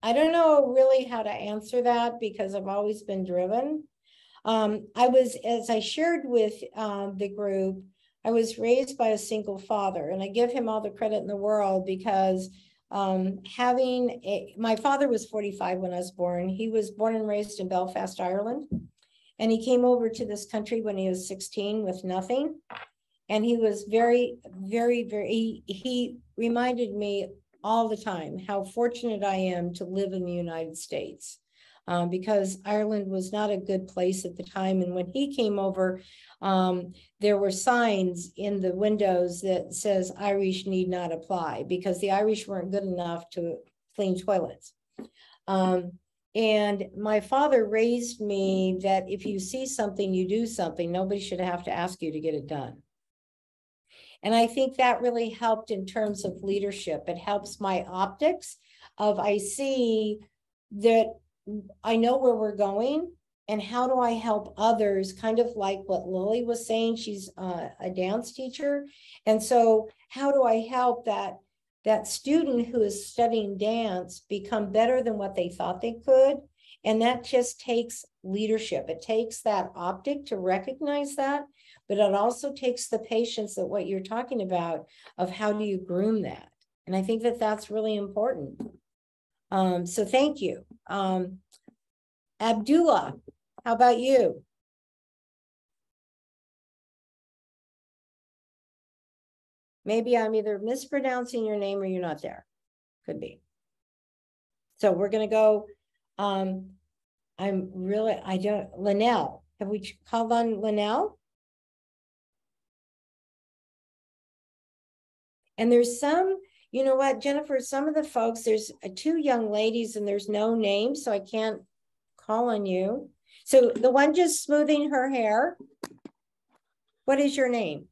I don't know really how to answer that because I've always been driven. As I shared with the group, I was raised by a single father, and I give him all the credit in the world because my father was 45 when I was born. He was born and raised in Belfast, Ireland. And he came over to this country when he was 16 with nothing. And he was very, very, he reminded me all the time how fortunate I am to live in the United States. Because Ireland was not a good place at the time. And when he came over, there were signs in the windows that says Irish need not apply because the Irish weren't good enough to clean toilets. And my father raised me that if you see something, you do something. Nobody should have to ask you to get it done. And I think that really helped in terms of leadership. It helps my optics of I see that I know where we're going and how do I help others, kind of like what Lily was saying. She's a dance teacher. And so how do I help that student who is studying dance become better than what they thought they could? And that just takes leadership. It takes that optic to recognize that, but it also takes the patience that what you're talking about of how do you groom that? And I think that that's really important. So thank you. Abdullah, how about you? Maybe I'm either mispronouncing your name or you're not there. Could be. So we're going to go. Linnell. Have we called on Linnell? And there's some, you know what, Jennifer, some of the folks, there's two young ladies and there's no name, so I can't call on you. So the one just smoothing her hair, what is your name?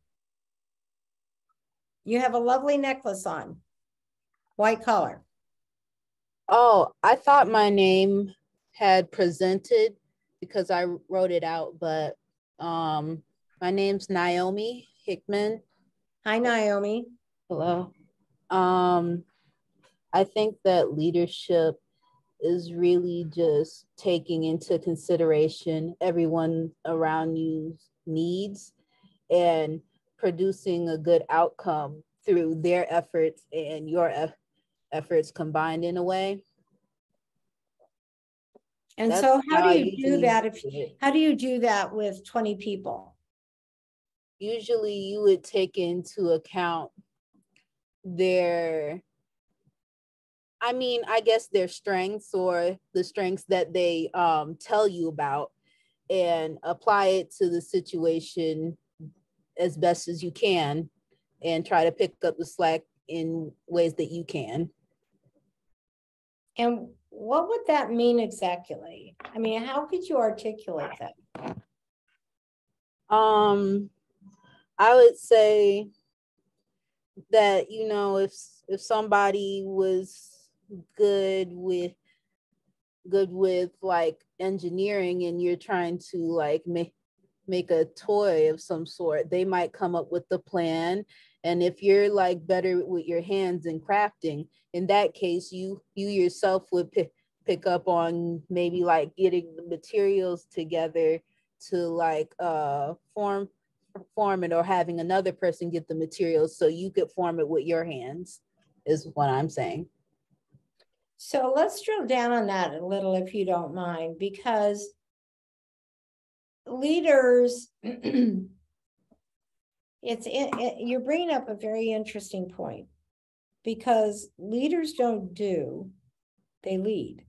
You have a lovely necklace on, white collar. Oh, I thought my name had presented because I wrote it out, but my name's Naomi Hickman. Hi, Naomi. Hello. I think that leadership is really just taking into consideration everyone around you's needs and producing a good outcome through their efforts and your efforts combined in a way. And so how do you do that? How do you do that with 20 people? usually you would take into account their, I guess their strengths or the strengths that they tell you about, and apply it to the situation as best as you can, and try to pick up the slack in ways that you can. And what would that mean exactly? I mean, how could you articulate that? I would say that, you know, if somebody was good with like engineering, and you're trying to like make a toy of some sort, they might come up with the plan. And if you're like better with your hands and crafting, in that case, you yourself would pick up on maybe like getting the materials together to like form it, or having another person get the materials so you could form it with your hands, is what I'm saying. So let's drill down on that a little, if you don't mind, because leaders, you're bringing up a very interesting point, because leaders don't do, they lead.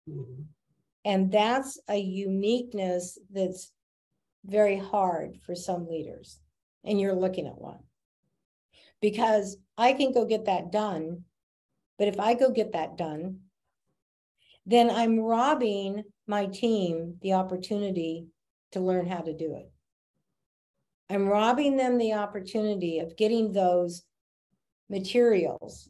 Mm-hmm. And that's a uniqueness that's very hard for some leaders. And you're looking at one. Because I can go get that done, but if I go get that done, then I'm robbing my team the opportunity to learn how to do it. I'm robbing them the opportunity of getting those materials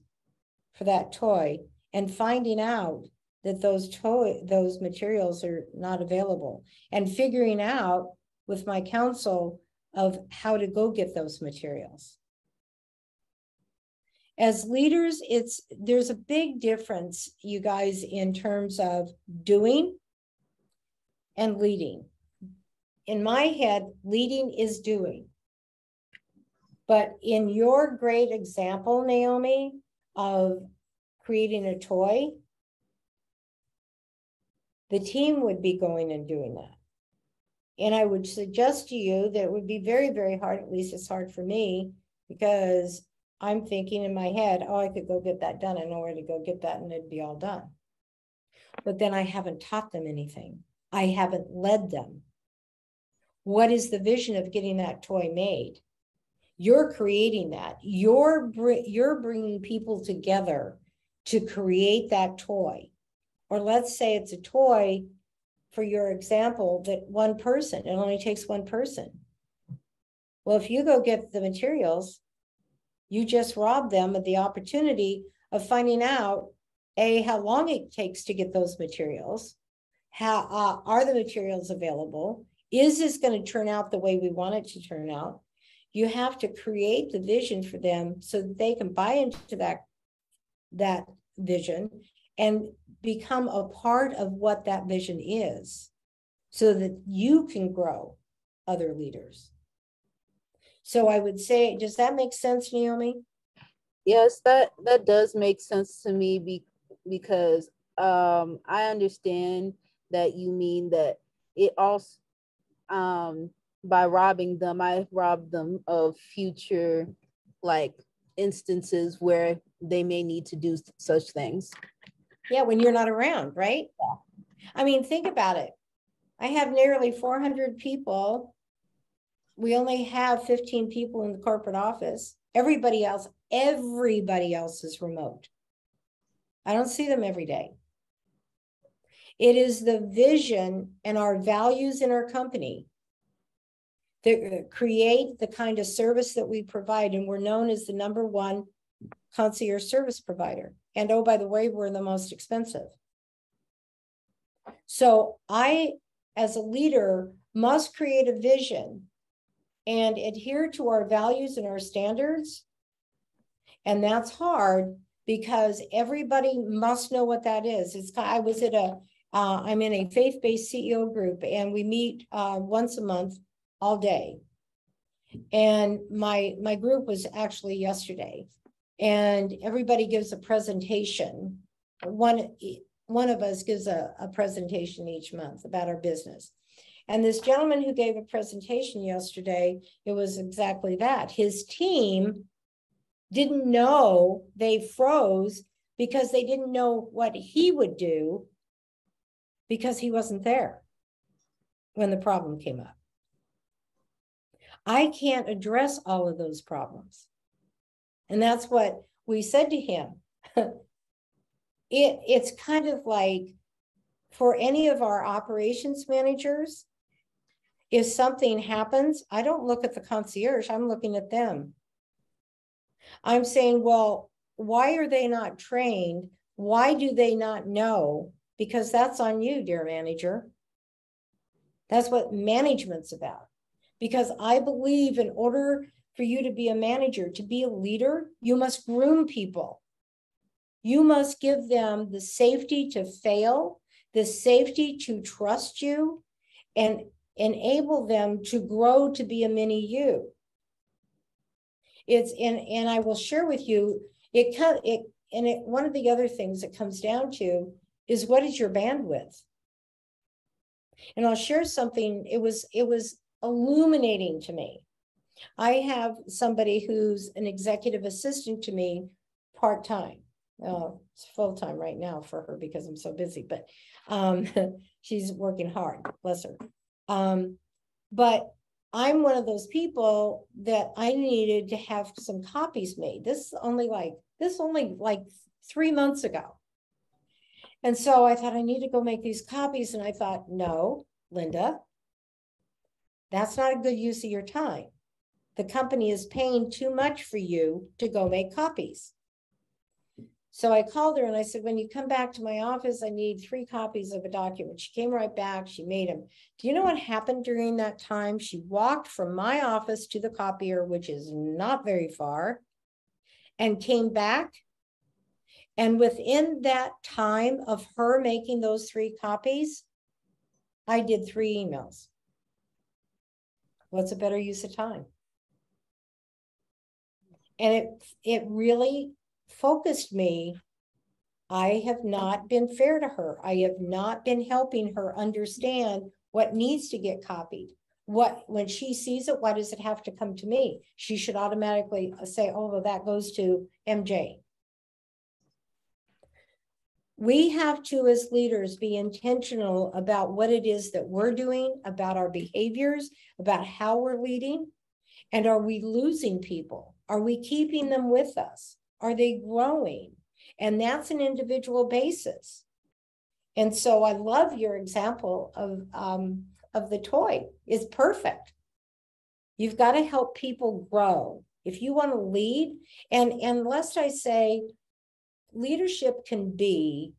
for that toy and finding out that those materials are not available, and figuring out with my counsel of how to go get those materials. As leaders, there's a big difference, you guys, in terms of doing and leading. In my head, leading is doing. But in your great example, Naomi, of creating a toy, the team would be going and doing that. And I would suggest to you that it would be very, very hard, at least it's hard for me, because I'm thinking in my head, oh, I could go get that done. I know where to go get that and it'd be all done. But then I haven't taught them anything. I haven't led them. What is the vision of getting that toy made? You're creating that. You're bringing people together to create that toy. Or let's say it's a toy, for your example, that one person, it only takes one person. Well, if you go get the materials, you just rob them of the opportunity of finding out, A, how long it takes to get those materials. How are the materials available? Is this going to turn out the way we want it to turn out? You have to create the vision for them so that they can buy into that vision and become a part of what that vision is, so that you can grow other leaders. So I would say, does that make sense, Naomi? Yes, that does make sense to me, because I understand that you mean that it also, by robbing them, I robbed them of future like instances where they may need to do such things. Yeah, when you're not around, right? Yeah. I mean, think about it. I have nearly 400 people. We only have 15 people in the corporate office. Everybody else is remote. I don't see them every day. It is the vision and our values in our company that create the kind of service that we provide. And we're known as the #1 concierge service provider. And oh, by the way, we're the most expensive. So I, as a leader, must create a vision and adhere to our values and our standards. And that's hard, because everybody must know what that is. I was at I'm in a faith-based CEO group, and we meet once a month all day. And my group was actually yesterday, and everybody gives a presentation. One of us gives a presentation each month about our business. And this gentleman who gave a presentation yesterday, it was exactly that. His team didn't know, they froze because they didn't know what he would do because he wasn't there when the problem came up. I can't address all of those problems. And that's what we said to him. It's kind of like for any of our operations managers, if something happens, I don't look at the concierge, I'm looking at them. I'm saying, well, why are they not trained? Why do they not know? Because that's on you, dear manager. That's what management's about. Because I believe in order for you to be a manager, to be a leader, you must groom people. You must give them the safety to fail, the safety to trust you, and enable them to grow to be a mini you. And I will share with you, one of the other things it comes down to is, what is your bandwidth? And I'll share something, it was illuminating to me. I have somebody who's an executive assistant to me part-time. It's full-time right now for her because I'm so busy, but she's working hard, bless her. But I'm one of those people that I needed to have some copies made. This only like 3 months ago. And so I thought, I need to go make these copies. And I thought, no, Lynda, that's not a good use of your time. The company is paying too much for you to go make copies. So I called her and I said, when you come back to my office, I need 3 copies of a document. She came right back, she made them. Do you know what happened during that time? She walked from my office to the copier, which is not very far, and came back. And within that time of her making those 3 copies, I did 3 emails. What's a better use of time? And it really focused me. I have not been fair to her. I have not been helping her understand what needs to get copied. When she sees it, why does it have to come to me? She should automatically say, oh, well, that goes to MJ. We have to, as leaders, be intentional about what it is that we're doing, about our behaviors, about how we're leading. And are we losing people? Are we keeping them with us? Are they growing? And that's an individual basis. And so I love your example of the toy. It's perfect. You've got to help people grow. If you want to lead, and lest I say, leadership can be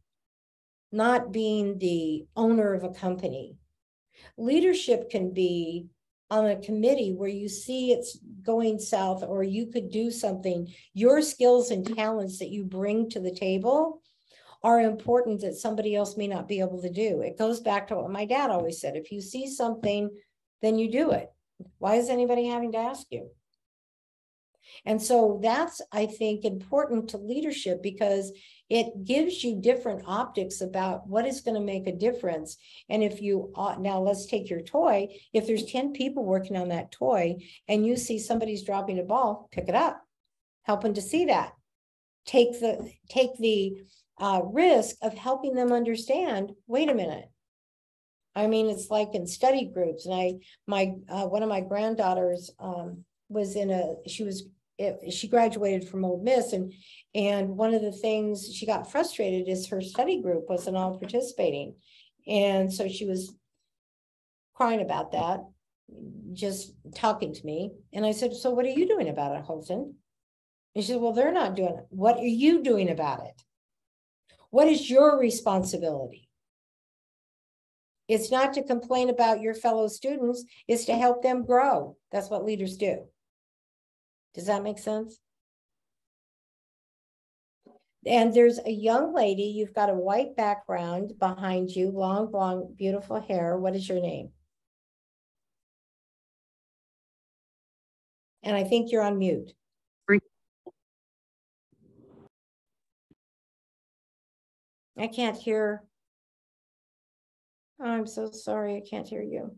not being the owner of a company. Leadership can be on a committee where you see it's going south, or you could do something. Your skills and talents that you bring to the table are important that somebody else may not be able to do. It goes back to what my dad always said. If you see something, then you do it. Why is anybody having to ask you? And so that's, I think, important to leadership, because it gives you different optics about what is going to make a difference. And if you, now let's take your toy. If there's 10 people working on that toy and you see somebody's dropping a ball, pick it up, help them to see that. Take the risk of helping them understand, wait a minute. I mean, it's like in study groups. And one of my granddaughters was she graduated from Ole Miss, and one of the things she got frustrated is her study group wasn't all participating. And so she was crying about that, just talking to me. And I said, so what are you doing about it, Holton? And she said, well, they're not doing it. What are you doing about it? What is your responsibility? It's not to complain about your fellow students, it's to help them grow. That's what leaders do. Does that make sense? And there's a young lady, you've got a white background behind you, long, blonde, beautiful hair. What is your name? And I think you're on mute. I can't hear. Oh, I'm so sorry, I can't hear you.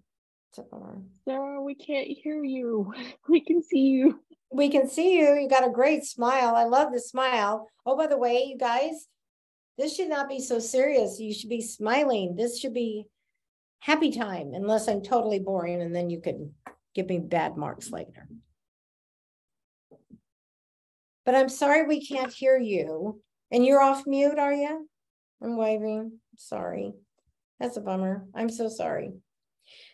Sarah, we can't hear you. We can see you. We can see you. You got a great smile. I love the smile. Oh, by the way, you guys, this should not be so serious. You should be smiling. This should be happy time, unless I'm totally boring, and then you can give me bad marks later. But I'm sorry we can't hear you. And you're off mute, are you? I'm waving. Sorry. That's a bummer. I'm so sorry.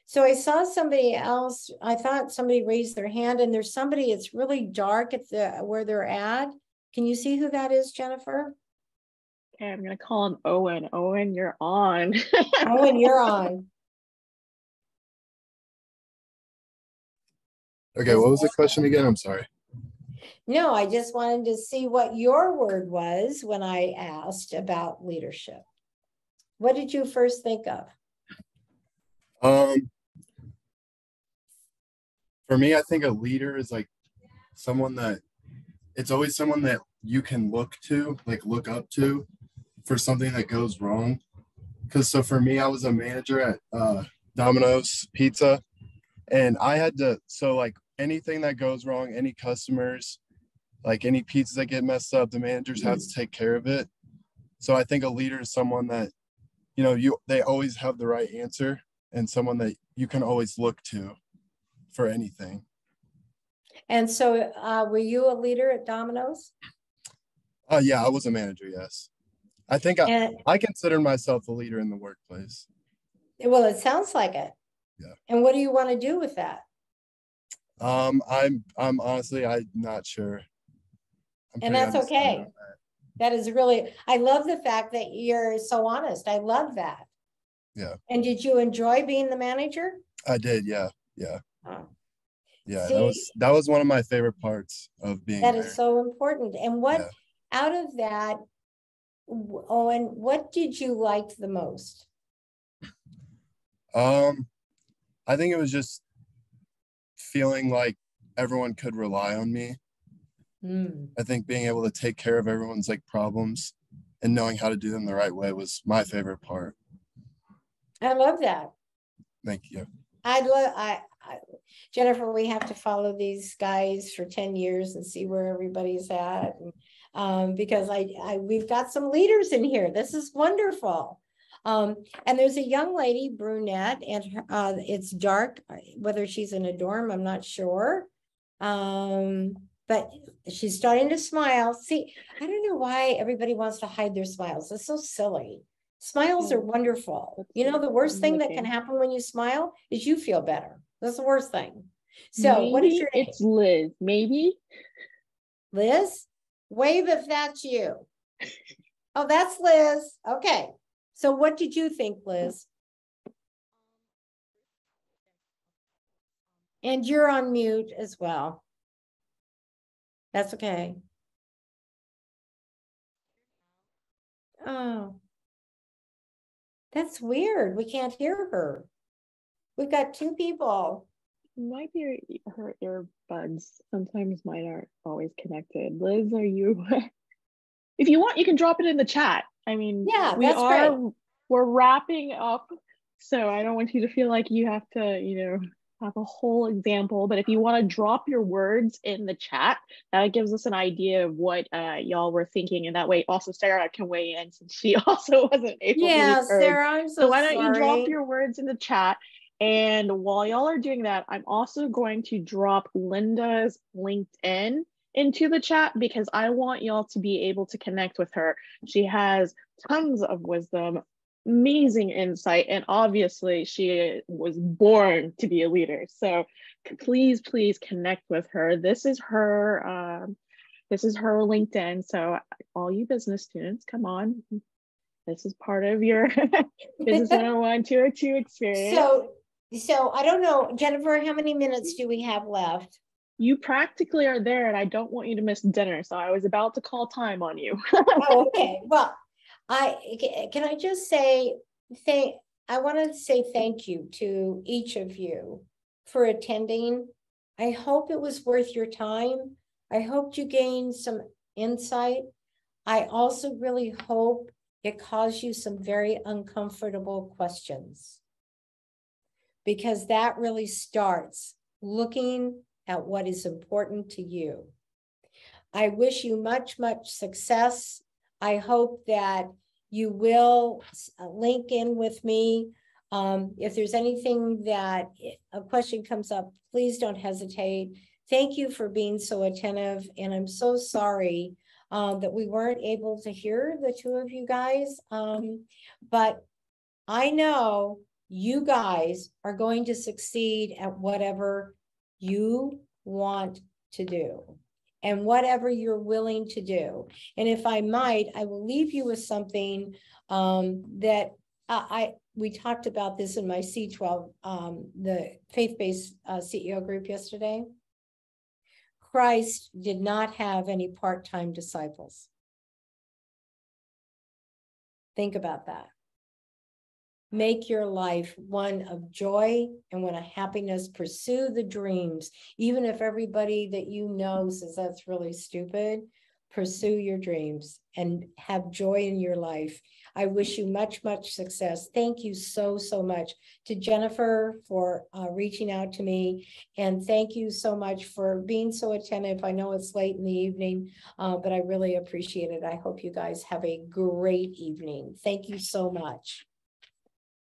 So I saw somebody else. I thought somebody raised their hand, and there's somebody, it's really dark at where they're at. Can you see who that is, Jennifer? Okay, I'm gonna call him Owen. Owen, you're on. Owen, you're on. Okay, what was the question again? I'm sorry. No, I just wanted to see what your word was when I asked about leadership. What did you first think of? For me, I think a leader is like someone that, it's always someone that you can look to, like look up to for something that goes wrong. Because so for me, I was a manager at Domino's Pizza, and I had to, so like anything that goes wrong, any customers, like any pizzas that get messed up, the managers have to take care of it. So I think a leader is someone that, you know, they always have the right answer, and someone that you can always look to for anything. And so were you a leader at Domino's? Yeah, I was a manager, yes. I think I consider myself a leader in the workplace. Well, it sounds like it. Yeah. And what do you want to do with that? I'm honestly, I'm not sure. And that's okay. That is really, I love the fact that you're so honest. I love that. Yeah. And did you enjoy being the manager? I did, yeah. Yeah. Oh. Yeah, See, that was one of my favorite parts of being that there. is so important. And what out of that, Owen, what did you like the most? I think it was just feeling like everyone could rely on me. I think being able to take care of everyone's like problems and knowing how to do them the right way was my favorite part. I love that. Thank you. Jennifer, we have to follow these guys for 10 years and see where everybody's at. And, because we've got some leaders in here. This is wonderful. And there's a young lady, brunette, and it's dark. Whether she's in a dorm, I'm not sure. But she's starting to smile. See, I don't know why everybody wants to hide their smiles. It's so silly. Smiles are wonderful. You know, the worst thing that can happen when you smile is you feel better. That's the worst thing. So maybe what is your name? It's Liz. Maybe. Liz? Wave if that's you. Oh, that's Liz. Okay. So what did you think, Liz? And you're on mute as well. That's okay. Oh, that's weird. We can't hear her. We've got two people. Might be her earbuds. Sometimes mine aren't always connected. Liz, are you? If you want, you can drop it in the chat. I mean, yeah, we're wrapping up, so I don't want you to feel like you have to, you know, have a whole example. But if you want to drop your words in the chat, that gives us an idea of what y'all were thinking, and that way also Sarah can weigh in since she also wasn't able to be heard. Sarah, I'm so why sorry. don't you drop your words in the chat? And while y'all are doing that, I'm also going to drop Lynda's LinkedIn into the chat because I want y'all to be able to connect with her. She has tons of wisdom, amazing insight, and obviously she was born to be a leader. So please connect with her. This is her LinkedIn. So all you business students, come on. This is part of your Business 101, 202 experience. So I don't know, Jennifer, how many minutes do we have left? You practically are there, and I don't want you to miss dinner. So I was about to call time on you. Oh, okay. Well, can I just say, I want to say thank you to each of you for attending. I hope it was worth your time. I hope you gained some insight. I also really hope it caused you some very uncomfortable questions. because that really starts looking at what is important to you. I wish you much, much success. I hope that you will link in with me. If there's anything that a question comes up, please don't hesitate. Thank you for being so attentive. And I'm so sorry that we weren't able to hear the two of you guys. But I know you guys are going to succeed at whatever you want to do and whatever you're willing to do. And if I might, I will leave you with something that we talked about this in my C12, the faith-based CEO group yesterday. Christ did not have any part-time disciples. Think about that. Make your life one of joy and one of happiness. Pursue the dreams. Even if everybody that you know says that's really stupid, pursue your dreams and have joy in your life. I wish you much, much success. Thank you so, so much to Jennifer for reaching out to me. And thank you so much for being so attentive. I know it's late in the evening, but I really appreciate it. I hope you guys have a great evening. Thank you so much.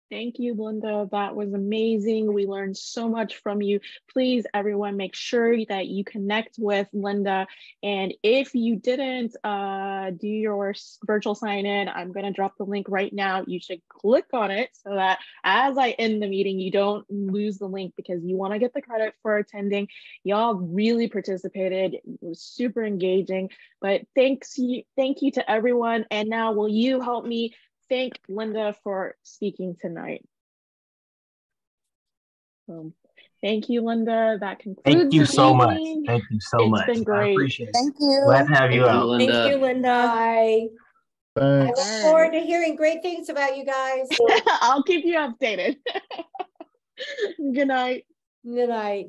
Thank you, Lynda. That was amazing. We learned so much from you. Please, everyone, make sure that you connect with Lynda. And if you didn't do your virtual sign-in, I'm going to drop the link right now. You should click on it so that as I end the meeting, you don't lose the link because you want to get the credit for attending. Y'all really participated. It was super engaging. But thank you to everyone. And now will you help me thank Lynda for speaking tonight? Thank you, Lynda. That concludes. Thank you so much. Thank you so much. It's been great. I appreciate it. Thank you. Glad to have you out. Thank you, Lynda. Bye. I look All forward right. to hearing great things about you guys. I'll keep you updated. Good night. Good night.